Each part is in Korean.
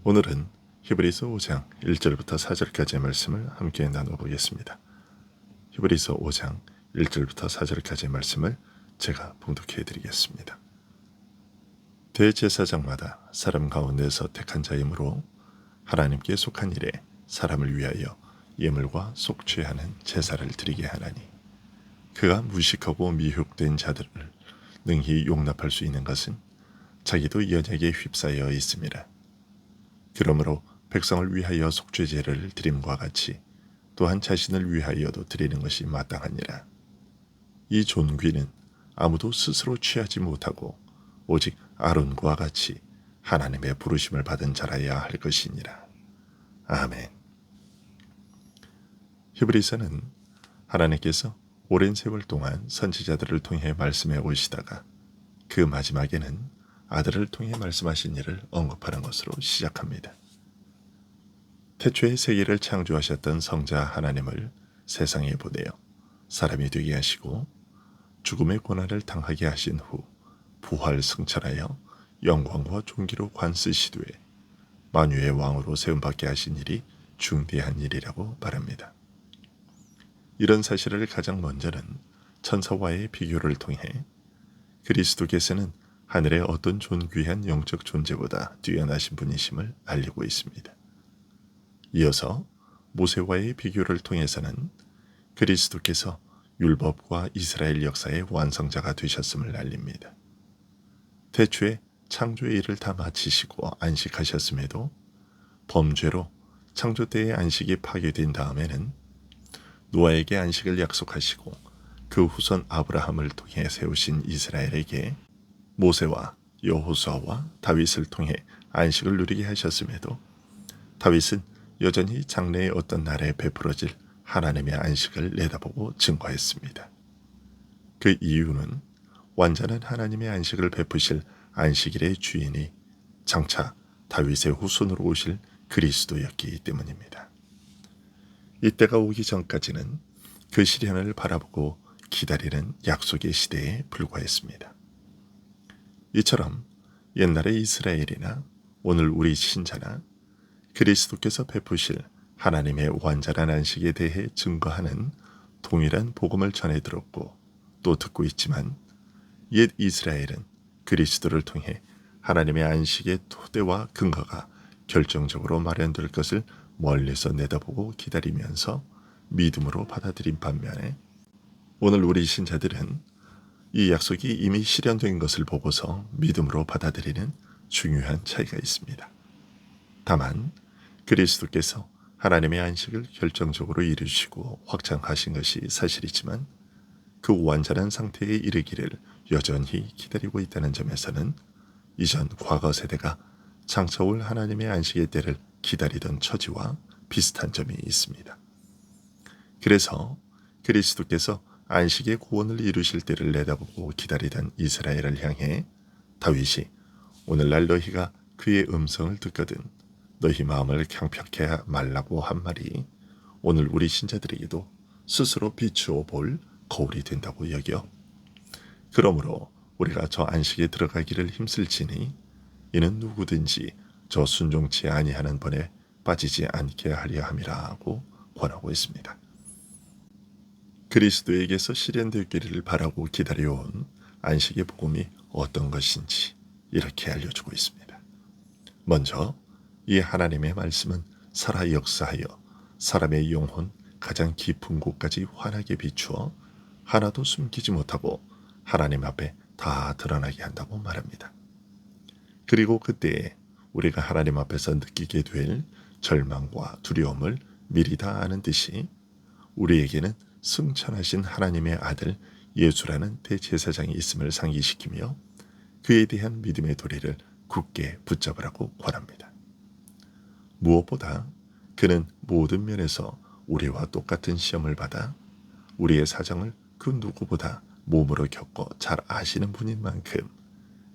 오늘은 히브리서 5장 1절부터 4절까지의 말씀을 함께 나눠보겠습니다. 히브리서 5장 1절부터 4절까지의 말씀을 제가 봉독해 드리겠습니다. 대제사장마다 사람 가운데서 택한 자이므로 하나님께 속한 일에 사람을 위하여 예물과 속죄하는 제사를 드리게 하나니 그가 무식하고 미혹된 자들을 능히 용납할 수 있는 것은 자기도 연약에 휩싸여 있음이라. 그러므로 백성을 위하여 속죄제를 드림과 같이 또한 자신을 위하여도 드리는 것이 마땅하니라. 이 존귀는 아무도 스스로 취하지 못하고 오직 아론과 같이 하나님의 부르심을 받은 자라야 할 것이니라. 아멘. 히브리서는 하나님께서 오랜 세월 동안 선지자들을 통해 말씀해 오시다가 그 마지막에는 아들을 통해 말씀하신 일을 언급하는 것으로 시작합니다. 태초에 세계를 창조하셨던 성자 하나님을 세상에 보내어 사람이 되게 하시고 죽음의 고난을 당하게 하신 후 부활 승천하여 영광과 존귀로 관쓰시되 만유의 왕으로 세움받게 하신 일이 중대한 일이라고 말합니다. 이런 사실을 가장 먼저는 천사와의 비교를 통해 그리스도께서는 하늘의 어떤 존귀한 영적 존재보다 뛰어나신 분이심을 알리고 있습니다. 이어서 모세와의 비교를 통해서는 그리스도께서 율법과 이스라엘 역사의 완성자가 되셨음을 알립니다. 태초에 창조의 일을 다 마치시고 안식하셨음에도 범죄로 창조 때의 안식이 파괴된 다음에는 노아에게 안식을 약속하시고 그 후손 아브라함을 통해 세우신 이스라엘에게 모세와 여호수아와 다윗을 통해 안식을 누리게 하셨음에도 다윗은 여전히 장래의 어떤 날에 베풀어질 하나님의 안식을 내다보고 증거했습니다. 그 이유는 완전한 하나님의 안식을 베푸실 안식일의 주인이 장차 다윗의 후손으로 오실 그리스도였기 때문입니다. 이때가 오기 전까지는 그 시련을 바라보고 기다리는 약속의 시대에 불과했습니다. 이처럼 옛날의 이스라엘이나 오늘 우리 신자나 그리스도께서 베푸실 하나님의 완전한 안식에 대해 증거하는 동일한 복음을 전해 들었고 또 듣고 있지만 옛 이스라엘은 그리스도를 통해 하나님의 안식의 토대와 근거가 결정적으로 마련될 것을 멀리서 내다보고 기다리면서 믿음으로 받아들인 반면에 오늘 우리 신자들은 이 약속이 이미 실현된 것을 보고서 믿음으로 받아들이는 중요한 차이가 있습니다. 다만 그리스도께서 하나님의 안식을 결정적으로 이루시고 확장하신 것이 사실이지만 그 완전한 상태에 이르기를 여전히 기다리고 있다는 점에서는 이전 과거 세대가 장차 올 하나님의 안식의 때를 기다리던 처지와 비슷한 점이 있습니다. 그래서 그리스도께서 안식의 구원을 이루실 때를 내다보고 기다리던 이스라엘을 향해 다윗이 오늘날 너희가 그의 음성을 듣거든 너희 마음을 강팍해 말라고 한 말이 오늘 우리 신자들에게도 스스로 비추어 볼 거울이 된다고 여겨. 그러므로 우리가 저 안식에 들어가기를 힘쓸지니 이는 누구든지 저 순종치 아니하는 번에 빠지지 않게 하려 함이라고 권하고 있습니다. 그리스도에게서 실현되기를 바라고 기다려온 안식의 복음이 어떤 것인지 이렇게 알려주고 있습니다. 먼저 이 하나님의 말씀은 살아 역사하여 사람의 영혼 가장 깊은 곳까지 환하게 비추어 하나도 숨기지 못하고 하나님 앞에 다 드러나게 한다고 말합니다. 그리고 그때에 우리가 하나님 앞에서 느끼게 될 절망과 두려움을 미리 다 아는 듯이 우리에게는 승천하신 하나님의 아들 예수라는 대제사장이 있음을 상기시키며 그에 대한 믿음의 도리를 굳게 붙잡으라고 권합니다. 무엇보다 그는 모든 면에서 우리와 똑같은 시험을 받아 우리의 사정을 그 누구보다 몸으로 겪어 잘 아시는 분인 만큼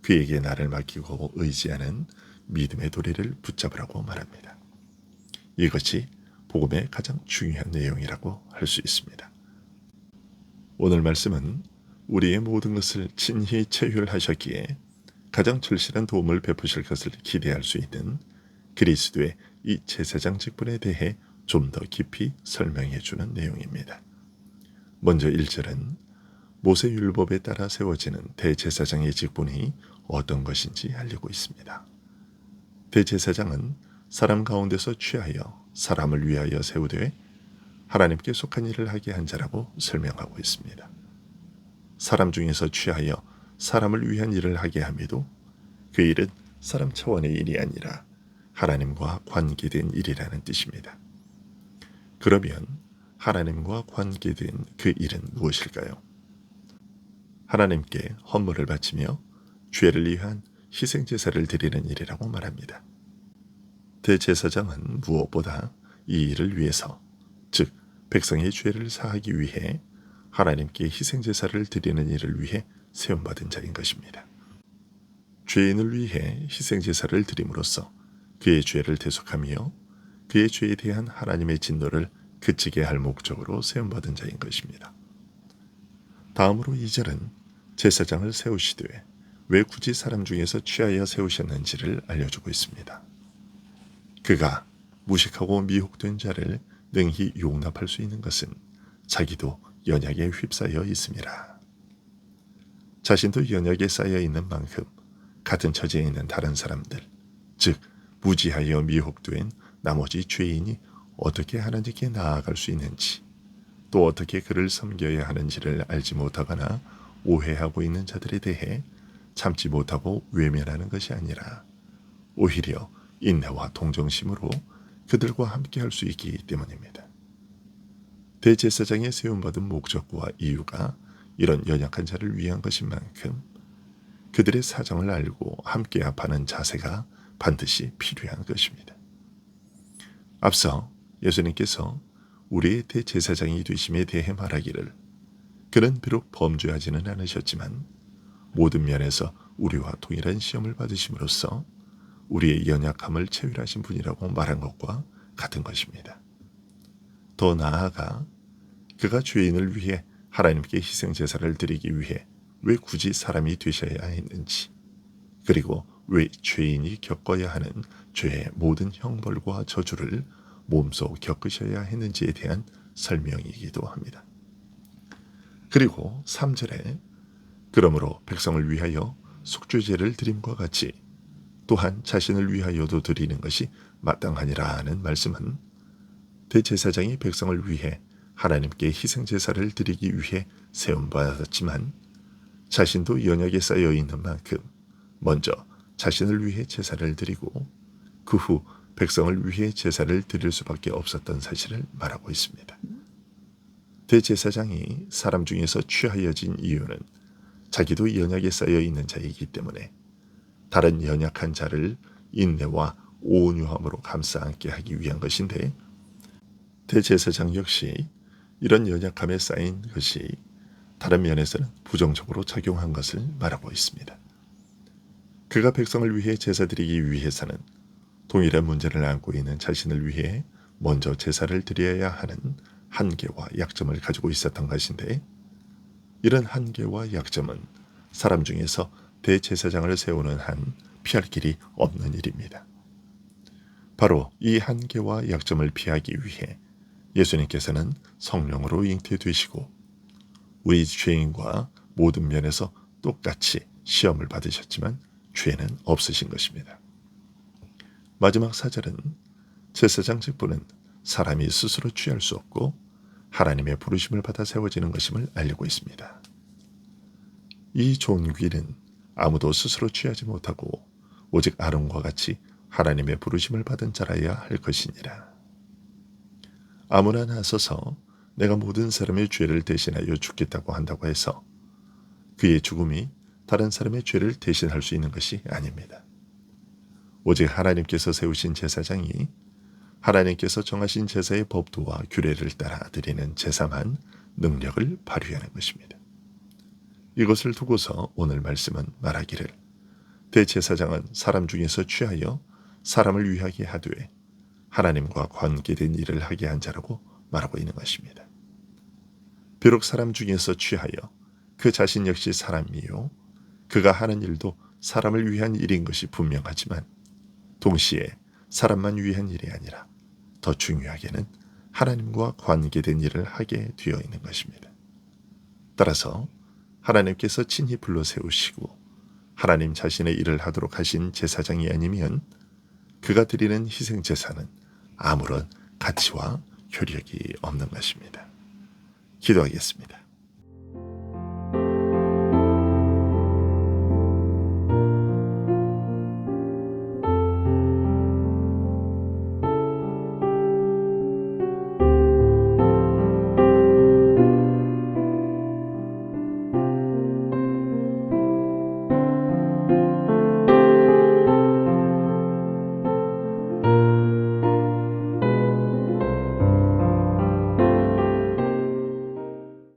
그에게 나를 맡기고 의지하는 믿음의 도리를 붙잡으라고 말합니다. 이것이 복음의 가장 중요한 내용이라고 할 수 있습니다. 오늘 말씀은 우리의 모든 것을 친히 체휼하셨기에 가장 절실한 도움을 베푸실 것을 기대할 수 있는 그리스도의 이 제사장 직분에 대해 좀 더 깊이 설명해 주는 내용입니다. 먼저 1절은 모세율법에 따라 세워지는 대제사장의 직분이 어떤 것인지 알리고 있습니다. 대제사장은 사람 가운데서 취하여 사람을 위하여 세우되 하나님께 속한 일을 하게 한 자라고 설명하고 있습니다. 사람 중에서 취하여 사람을 위한 일을 하게 함에도 그 일은 사람 차원의 일이 아니라 하나님과 관계된 일이라는 뜻입니다. 그러면 하나님과 관계된 그 일은 무엇일까요? 하나님께 헌물을 바치며 죄를 위한 희생제사를 드리는 일이라고 말합니다. 대제사장은 무엇보다 이 일을 위해서, 즉 백성의 죄를 사하기 위해 하나님께 희생제사를 드리는 일을 위해 세움받은 자인 것입니다. 죄인을 위해 희생제사를 드림으로써 그의 죄를 대속하며 그의 죄에 대한 하나님의 진노를 그치게 할 목적으로 세움받은 자인 것입니다. 다음으로 2절은 제사장을 세우시되 왜 굳이 사람 중에서 취하여 세우셨는지를 알려주고 있습니다. 그가 무식하고 미혹된 자를 능히 용납할 수 있는 것은 자기도 연약에 휩싸여 있음이라. 자신도 연약에 쌓여 있는 만큼 같은 처지에 있는 다른 사람들, 즉 무지하여 미혹된 나머지 죄인이 어떻게 하나님께 나아갈 수 있는지, 또 어떻게 그를 섬겨야 하는지를 알지 못하거나 오해하고 있는 자들에 대해 참지 못하고 외면하는 것이 아니라 오히려 인내와 동정심으로 그들과 함께 할 수 있기 때문입니다. 대제사장의 세움받은 목적과 이유가 이런 연약한 자를 위한 것인 만큼 그들의 사정을 알고 함께 합하는 자세가 반드시 필요한 것입니다. 앞서 예수님께서 우리의 대제사장이 되심에 대해 말하기를 그는 비록 범죄하지는 않으셨지만 모든 면에서 우리와 동일한 시험을 받으심으로써 우리의 연약함을 체휼하신 분이라고 말한 것과 같은 것입니다. 더 나아가 그가 죄인을 위해 하나님께 희생제사를 드리기 위해 왜 굳이 사람이 되셔야 했는지, 그리고 왜 죄인이 겪어야 하는 죄의 모든 형벌과 저주를 몸소 겪으셔야 했는지에 대한 설명이기도 합니다. 그리고 3절에 그러므로 백성을 위하여 속죄제를 드림과 같이 또한 자신을 위하여도 드리는 것이 마땅하니라 하는 말씀은 대제사장이 백성을 위해 하나님께 희생제사를 드리기 위해 세움받았지만 자신도 연약에 쌓여 있는 만큼 먼저 자신을 위해 제사를 드리고 그 후 백성을 위해 제사를 드릴 수밖에 없었던 사실을 말하고 있습니다. 대제사장이 사람 중에서 취하여진 이유는 자기도 연약에 쌓여 있는 자이기 때문에 다른 연약한 자를 인내와 온유함으로 감싸 안게 하기 위한 것인데, 대제사장 역시 이런 연약함에 쌓인 것이 다른 면에서는 부정적으로 작용한 것을 말하고 있습니다. 그가 백성을 위해 제사드리기 위해서는 동일한 문제를 안고 있는 자신을 위해 먼저 제사를 드려야 하는 한계와 약점을 가지고 있었던 것인데, 이런 한계와 약점은 사람 중에서 대제사장을 세우는 한 피할 길이 없는 일입니다. 바로 이 한계와 약점을 피하기 위해 예수님께서는 성령으로 잉태되시고 우리 죄인과 모든 면에서 똑같이 시험을 받으셨지만 죄는 없으신 것입니다. 마지막 4절은 제사장 직분은 사람이 스스로 취할 수 없고 하나님의 부르심을 받아 세워지는 것임을 알리고 있습니다. 이 존귀는 아무도 스스로 취하지 못하고 오직 아론과 같이 하나님의 부르심을 받은 자라야 할 것이니라. 아무나 나서서 내가 모든 사람의 죄를 대신하여 죽겠다고 한다고 해서 그의 죽음이 다른 사람의 죄를 대신할 수 있는 것이 아닙니다. 오직 하나님께서 세우신 제사장이 하나님께서 정하신 제사의 법도와 규례를 따라 드리는 제사만 능력을 발휘하는 것입니다. 이것을 두고서 오늘 말씀은 말하기를 대제사장은 사람 중에서 취하여 사람을 위하게 하되 하나님과 관계된 일을 하게 한 자라고 말하고 있는 것입니다. 비록 사람 중에서 취하여 그 자신 역시 사람이요 그가 하는 일도 사람을 위한 일인 것이 분명하지만 동시에 사람만 위한 일이 아니라 더 중요하게는 하나님과 관계된 일을 하게 되어 있는 것입니다. 따라서 하나님께서 친히 불러 세우시고 하나님 자신의 일을 하도록 하신 제사장이 아니면 그가 드리는 희생 제사는 아무런 가치와 효력이 없는 것입니다. 기도하겠습니다.